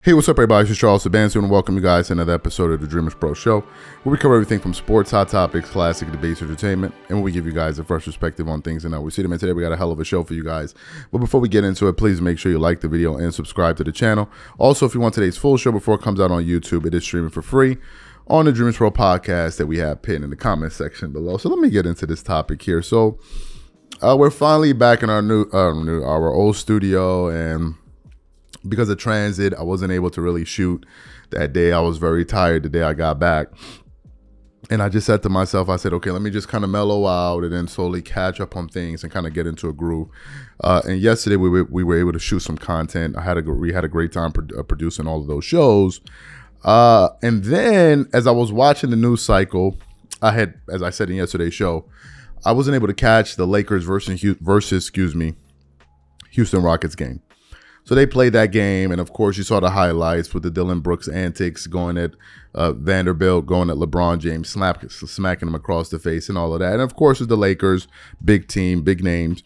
Hey, what's up, everybody? This is Charles Sabansi, and welcome you guys to another episode of the DREAMERSPRO show, where we cover everything from sports, hot topics, classic debates, entertainment, and where we give you guys a fresh perspective on things and how we see them. And today we got a hell of a show for you guys. But before we get into it, please make sure you like the video and subscribe to the channel. Also, if you want today's full show before it comes out on YouTube, it is streaming for free on the DREAMERSPRO podcast that we have pinned in the comment section below. So let me get into this topic here. So we're finally back in our old studio, and because of transit, I wasn't able to really shoot that day. I was very tired the day I got back. And I just said to myself, I said, okay, let me just kind of mellow out and then slowly catch up on things and kind of get into a groove. And yesterday we were able to shoot some content. We had a great time producing all of those shows. And then as I was watching the news cycle, as I said in yesterday's show, I wasn't able to catch the Lakers versus Houston Rockets game. So they played that game, and of course you saw the highlights with the Dillon Brooks antics, going at Vanderbilt, going at LeBron James, smacking him across the face and all of that. And of course it's the Lakers, big team, big names.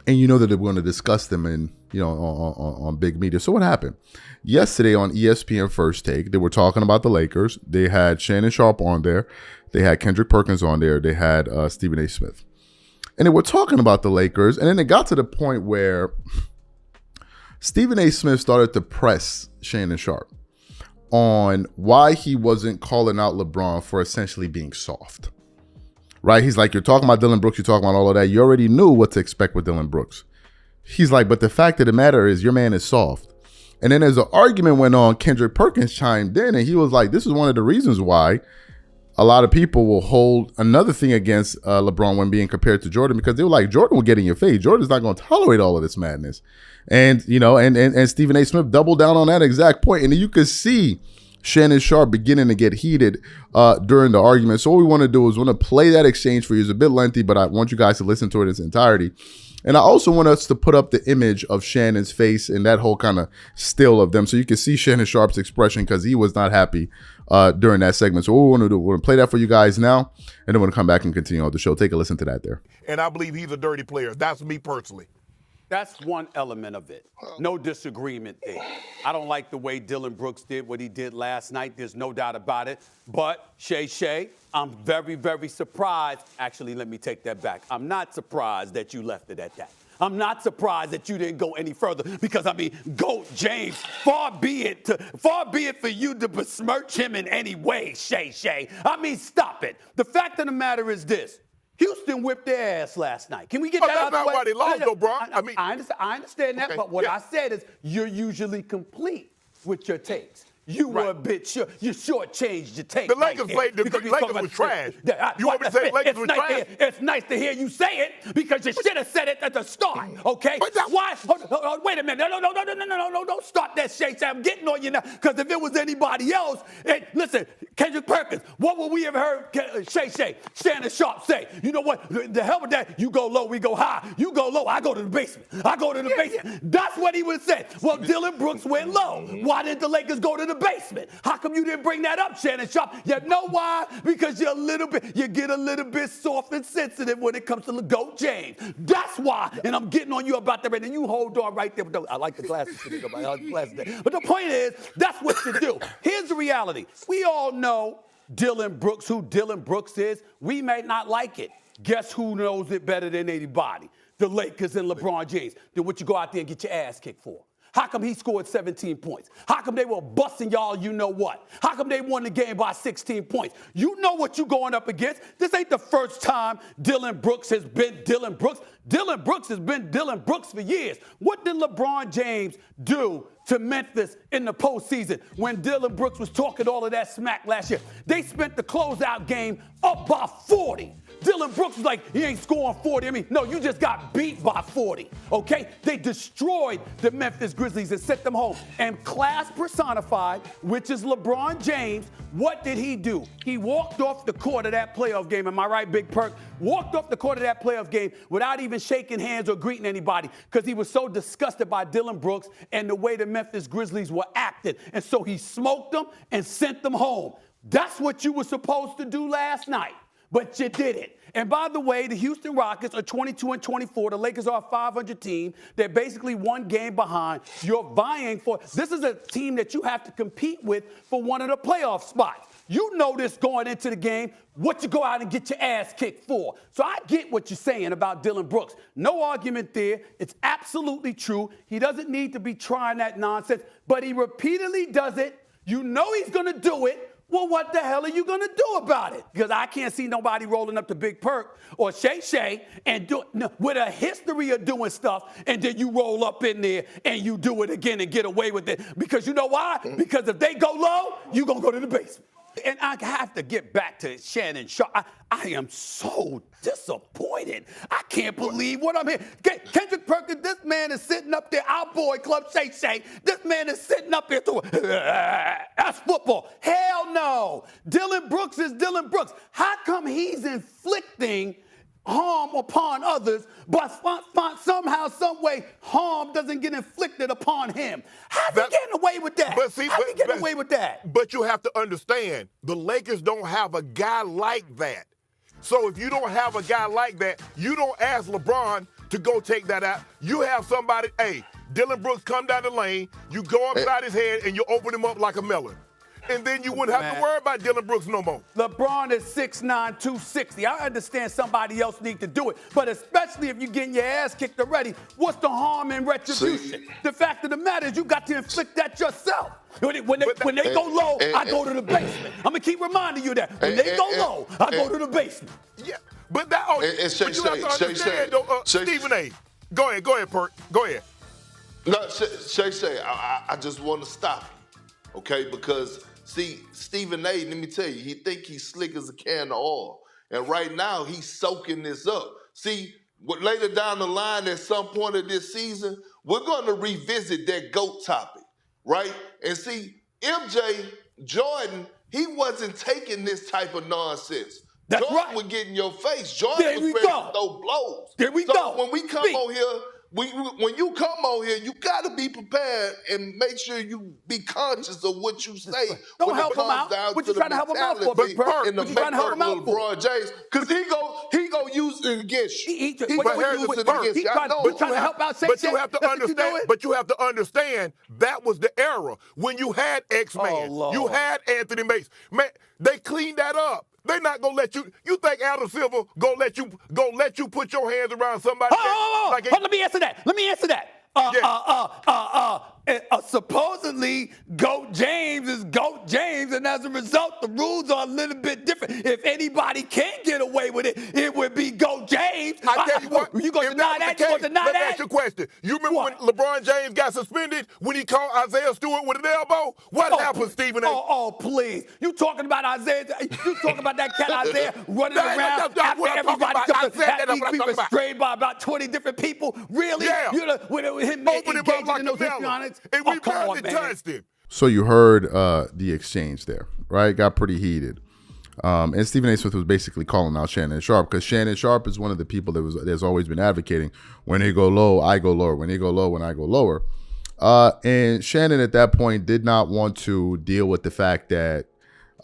And you know that they're going to discuss them on big media. So what happened? Yesterday on ESPN First Take, they were talking about the Lakers. They had Shannon Sharpe on there. They had Kendrick Perkins on there. They had Stephen A. Smith. And they were talking about the Lakers, and then it got to the point where Stephen A. Smith started to press Shannon Sharpe on why he wasn't calling out LeBron for essentially being soft, right? He's like, you're talking about Dillon Brooks, you're talking about all of that. You already knew what to expect with Dillon Brooks. He's like, but the fact of the matter is your man is soft. And then as the argument went on, Kendrick Perkins chimed in and he was like, this is one of the reasons why a lot of people will hold another thing against LeBron when being compared to Jordan, because they were like, Jordan will get in your face. Jordan's not going to tolerate all of this madness. And, and Stephen A. Smith doubled down on that exact point. And you could see Shannon Sharpe beginning to get heated during the argument. So what we want to do is we want to play that exchange for you. It's a bit lengthy, but I want you guys to listen to it in its entirety. And I also want us to put up the image of Shannon's face and that whole kind of still of them, so you can see Shannon Sharpe's expression, because he was not happy during that segment. So what we want to do, we're going to play that for you guys now, and then we're going to come back and continue on the show. Take a listen to that there. And I believe he's a dirty player. That's me personally. That's one element of it. No disagreement there. I don't like the way Dillon Brooks did what he did last night. There's no doubt about it. But, Shay, I'm very, very surprised. Actually, let me take that back. I'm not surprised that you left it at that. I'm not surprised that you didn't go any further, because, GOAT James, far be it for you to besmirch him in any way, Shay. Stop it. The fact of the matter is this. Houston whipped their ass last night. Can we get that out of the way? That's not why they lost, though, bro. I understand that, okay. But what I said is you're usually complete with your takes. You were a bit short. You shortchanged your take. The Lakers played. The Lakers was trash. You want me to say the Lakers was trash? It's nice to hear you say it, because you should have said it at the start. Okay? Why? Hold, wait a minute. No. Don't start that, Shay. I'm getting on you now. Because if it was anybody else, listen, Kendrick Perkins, what would we have heard Shay, Shannon Sharpe say? You know what? The hell with that. You go low, we go high. You go low, I go to the basement. basement. That's what he would say. Well, Dillon Brooks went low. Why didn't the Lakers go to the basement? How come you didn't bring that up, Shannon Sharpe? You know why? Because you get a little bit soft and sensitive when it comes to the GOAT James. That's why. And I'm getting on you about that right now. You hold on right there. I like the glasses. But the point is, that's what you do. Here's the reality. We all know Dillon Brooks, who Dillon Brooks is. We may not like it. Guess who knows it better than anybody? The Lakers and LeBron James. Then what you go out there and get your ass kicked for? How come he scored 17 points? How come they were busting y'all you know what? How come they won the game by 16 points? You know what you're going up against. This ain't the first time Dillon Brooks has been Dillon Brooks. Dillon Brooks has been Dillon Brooks for years. What did LeBron James do to Memphis in the postseason when Dillon Brooks was talking all of that smack last year? They spent the closeout game up by 40. Dillon Brooks was like, he ain't scoring 40. No, you just got beat by 40, okay? They destroyed the Memphis Grizzlies and sent them home. And class personified, which is LeBron James, what did he do? He walked off the court of that playoff game. Am I right, Big Perk? Walked off the court of that playoff game without even shaking hands or greeting anybody, because he was so disgusted by Dillon Brooks and the way the Memphis Grizzlies were acting. And so he smoked them and sent them home. That's what you were supposed to do last night. but you did it. And by the way, the Houston Rockets are 22-24. The Lakers are a 500 team. They're basically one game behind. You're vying for, this is a team that you have to compete with for one of the playoff spots. You know this going into the game, what you go out and get your ass kicked for. So I get what you're saying about Dillon Brooks. No argument there. It's absolutely true. He doesn't need to be trying that nonsense, but he repeatedly does it. You know he's going to do it. Well, what the hell are you going to do about it? Because I can't see nobody rolling up to Big Perk or Shay Shay and with a history of doing stuff, and then you roll up in there and you do it again and get away with it. Because you know why? Because if they go low, you're going to go to the basement. And I have to get back to Shannon Sharpe. I am so disappointed. I can't believe what I'm hearing. Kendrick Perkins, this man is sitting up there, our boy Club Shay Shay. This man is sitting up there doing, that's football. Hell no. Dillon Brooks is Dillon Brooks. How come he's inflicting harm upon others, but somehow, some way, harm doesn't get inflicted upon him? How's he getting away with that? How's he getting away with that? But you have to understand, the Lakers don't have a guy like that. So if you don't have a guy like that, you don't ask LeBron to go take that out. You have somebody, hey, Dillon Brooks come down the lane, you go upside his head, and you open him up like a melon. And then you wouldn't have to worry about Dillon Brooks no more. LeBron is 6'9", 260. I understand somebody else need to do it, but especially if you're getting your ass kicked already, what's the harm in retribution? The fact of the matter is you got to inflict that yourself. When they go low, I go to the basement. I'm going to keep reminding you that. When they go low, I go to the basement. Yeah, but that, but you have to understand, though, Stephen A. Go ahead, Perk. Go ahead. No, Shay, I just want to stop you, okay? Because see, Stephen A., let me tell you, he think he's slick as a can of oil. And right now, he's soaking this up. See, later down the line, at some point of this season, we're going to revisit that GOAT topic, right? And see, MJ, Jordan, he wasn't taking this type of nonsense. That's Jordan right. would get in your face. Jordan was ready to throw blows. There we go. When we come on here, when you come on here, you got to be prepared and make sure you be conscious of what you say. Don't help him out. What you trying to help him out for, Big Perk? And the What you trying to help him out for? LeBron James, because he go use it against you. He trying to help out. But you have to understand. But you have to understand that was the era when you had X-Man, you had Anthony Mason. Man, they cleaned that up. They're not gonna let you. You think Adam Silver gonna let you put your hands around somebody? Let me answer that. Supposedly, GOAT James is GOAT James, and as a result, the rules are a little bit different. If anybody can get away with it, it would be GOAT James. I tell you what, you gonna deny that? You gonna deny that? Let me ask you a question. You remember when LeBron James got suspended when he caught Isaiah Stewart with an elbow? What happened, Stephen A? Oh, please. You talking about Isaiah? You talking about that cat Isaiah running around after everybody be restrained by about 20 different people? Really? Yeah. With him open him up like in those and we barely touched him. So you heard the exchange there, right? Got pretty heated. And Stephen A. Smith was basically calling out Shannon Sharpe because Shannon Sharpe is one of the people that's always been advocating when they go low, I go lower. When they go low, when I go lower. And Shannon at that point did not want to deal with the fact that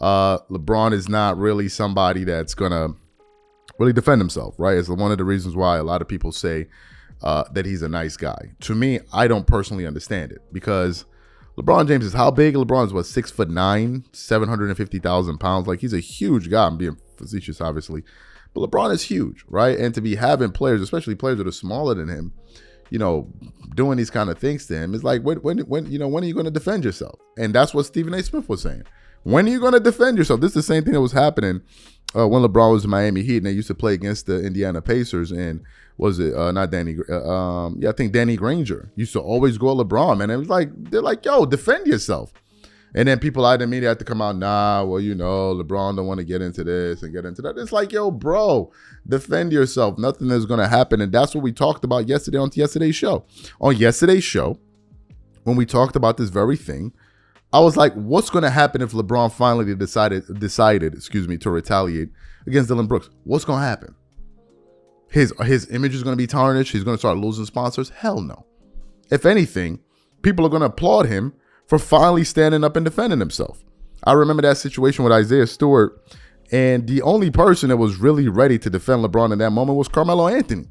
LeBron is not really somebody that's going to really defend himself, right? It's one of the reasons why a lot of people say that he's a nice guy. To me, I don't personally understand it because LeBron James is how big? LeBron is what, 6'9", 750,000 pounds. Like, he's a huge guy. I'm being facetious, obviously, but LeBron is huge, right? And to be having players, especially players that are smaller than him, you know, doing these kind of things to him, is like, when are you going to defend yourself? And that's what Stephen A. Smith was saying. When are you going to defend yourself? This is the same thing that was happening when LeBron was in Miami Heat and they used to play against the Indiana Pacers. And was it not Danny? I think Danny Granger used to always go at LeBron, man. It was like, they're like, yo, defend yourself. And then people out in the media had to come out, LeBron don't want to get into this and get into that. It's like, yo, bro, defend yourself. Nothing is going to happen. And that's what we talked about yesterday on yesterday's show. On yesterday's show, when we talked about this very thing, I was like, what's going to happen if LeBron finally decided, to retaliate against Dillon Brooks? What's going to happen? His image is going to be tarnished. He's going to start losing sponsors. Hell no. If anything, people are going to applaud him for finally standing up and defending himself. I remember that situation with Isaiah Stewart And the only person that was really ready to defend LeBron in that moment was Carmelo Anthony.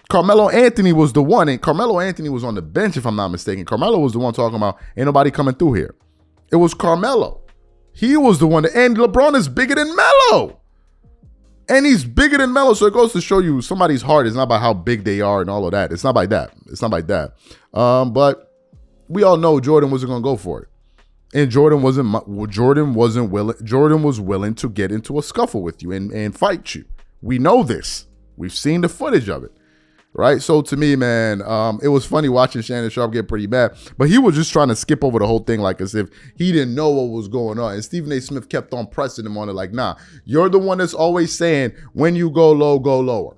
Carmelo Anthony was the one, and Carmelo Anthony was on the bench, if I'm not mistaken. Carmelo was the one talking about, ain't nobody coming through here. It was Carmelo. He was the one, and LeBron is bigger than Melo. And he's bigger than Melo, so it goes to show you somebody's heart is not about how big they are and all of that. It's not like that. It's not like that. But we all know Jordan wasn't going to go for it. And Jordan was willing to get into a scuffle with you and fight you. We know this. We've seen the footage of it. Right? So to me, man, it was funny watching Shannon Sharpe get pretty mad, but he was just trying to skip over the whole thing like as if he didn't know what was going on. And Stephen A. Smith kept on pressing him on it like, nah, you're the one that's always saying when you go low, go lower.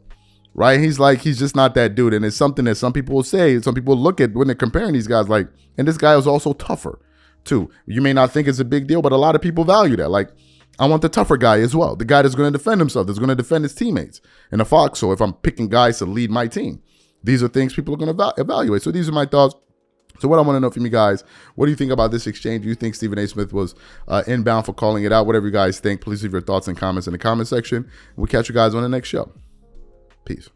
Right? He's just not that dude. And it's something that some people will say, some people look at when they're comparing these guys like, and this guy was also tougher too. You may not think it's a big deal, but a lot of people value that. Like, I want the tougher guy as well. The guy that's going to defend himself, that's going to defend his teammates in a foxhole. If I'm picking guys to lead my team, these are things people are going to evaluate. So these are my thoughts. So what I want to know from you guys, what do you think about this exchange? Do you think Stephen A. Smith was inbound for calling it out? Whatever you guys think, please leave your thoughts and comments in the comment section. We'll catch you guys on the next show. Peace.